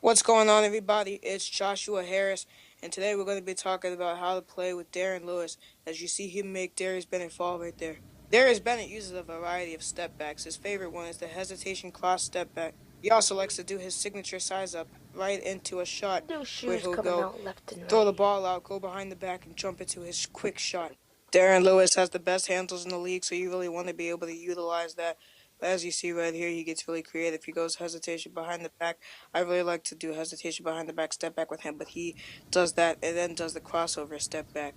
What's going on, everybody? It's Joshua Harris, and today we're going to be talking about how to play with Darren Lewis. As you see him make Darius Bennett fall right there. Darius Bennett uses a variety of step backs. His favorite one is the hesitation cross step back. He also likes to do his signature size up right into a shot New where shoes he'll coming go out left and throw the right. ball out, go behind the back, and jump into his quick shot. Darren Lewis has the best handles in the league, so you really want to be able to utilize that. But as you see right here, he gets really creative. He goes hesitation behind the back. I really like to do hesitation behind the back, step back with him, but he does that and then does the crossover step back.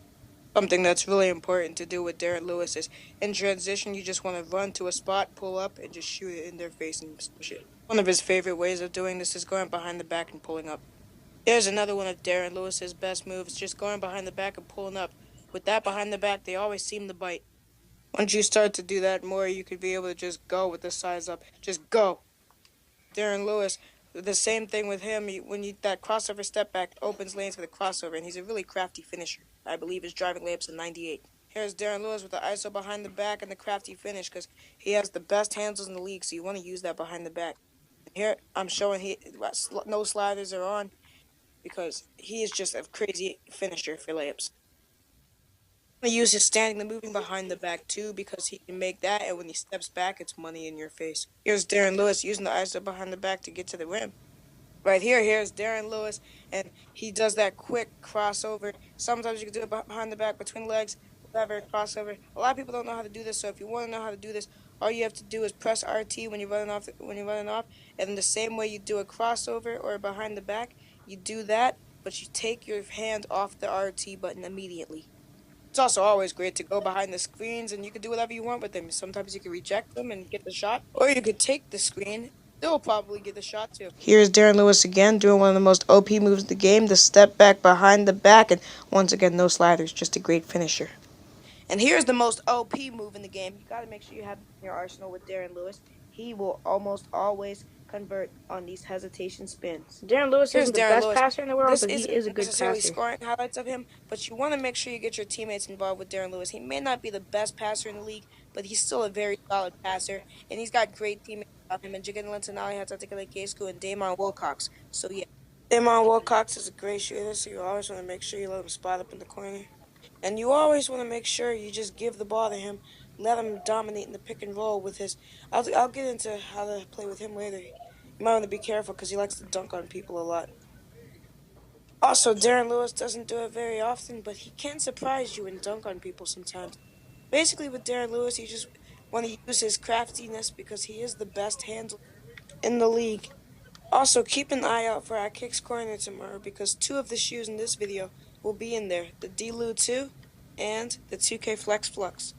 Something that's really important to do with Darren Lewis is in transition, you just want to run to a spot, pull up, and just shoot it in their face and smash it. One of his favorite ways of doing this is going behind the back and pulling up. Here's another one of Darren Lewis's best moves, just going behind the back and pulling up. With that behind the back, they always seem to bite. Once you start to do that more, you could be able to just go with the size up. Just go. Darren Lewis, the same thing with him. When you that crossover step back opens lanes for the crossover, and he's a really crafty finisher. I believe his driving layup's a 98. Here's Darren Lewis with the ISO behind the back and the crafty finish because he has the best handles in the league, so you want to use that behind the back. Here I'm showing no sliders are on because he is just a crazy finisher for layups. He uses standing and moving behind the back too because he can make that, and when he steps back, it's money in your face. Here's Darren Lewis using the ISO behind the back to get to the rim. Right here, here's Darren Lewis, and he does that quick crossover. Sometimes you can do it behind the back, between legs, whatever, crossover. A lot of people don't know how to do this, so if you want to know how to do this, all you have to do is press RT when you're running off, and in the same way you do a crossover or behind the back, you do that, but you take your hand off the RT button immediately. It's also always great to go behind the screens and you can do whatever you want with them. Sometimes you can reject them and get the shot, or you could take the screen, still probably get the shot too. Here's Darren Lewis again doing one of the most OP moves in the game, the step back behind the back, and once again, no sliders, just a great finisher. And here's the most OP move in the game. You got to make sure you have in your arsenal with Darren Lewis. He will almost always convert on these hesitation spins. Darren Lewis Here's isn't the Darren best Lewis. passer in the world, This but he isn't is a good necessarily passer. scoring highlights of him, but you want to make sure you get your teammates involved with Darren Lewis. He may not be the best passer in the league, but he's still a very solid passer, and he's got great teammates around him. And Jigan Lentonali has Atikale Kesku and Damon Wilcox. So yeah, Damon Wilcox is a great shooter, so you always want to make sure you let him spot up in the corner. And you always want to make sure you just give the ball to him, let him dominate in the pick and roll with his. I'll get into how to play with him later. You might want to be careful because he likes to dunk on people a lot. Also, Darren Lewis doesn't do it very often, but he can surprise you and dunk on people sometimes. Basically, with Darren Lewis, you just want to use his craftiness because he is the best handler in the league. Also, keep an eye out for our Kicks Corner tomorrow because two of the shoes in this video will be in there, the D-Lou 2 and the 2K Flex Flux.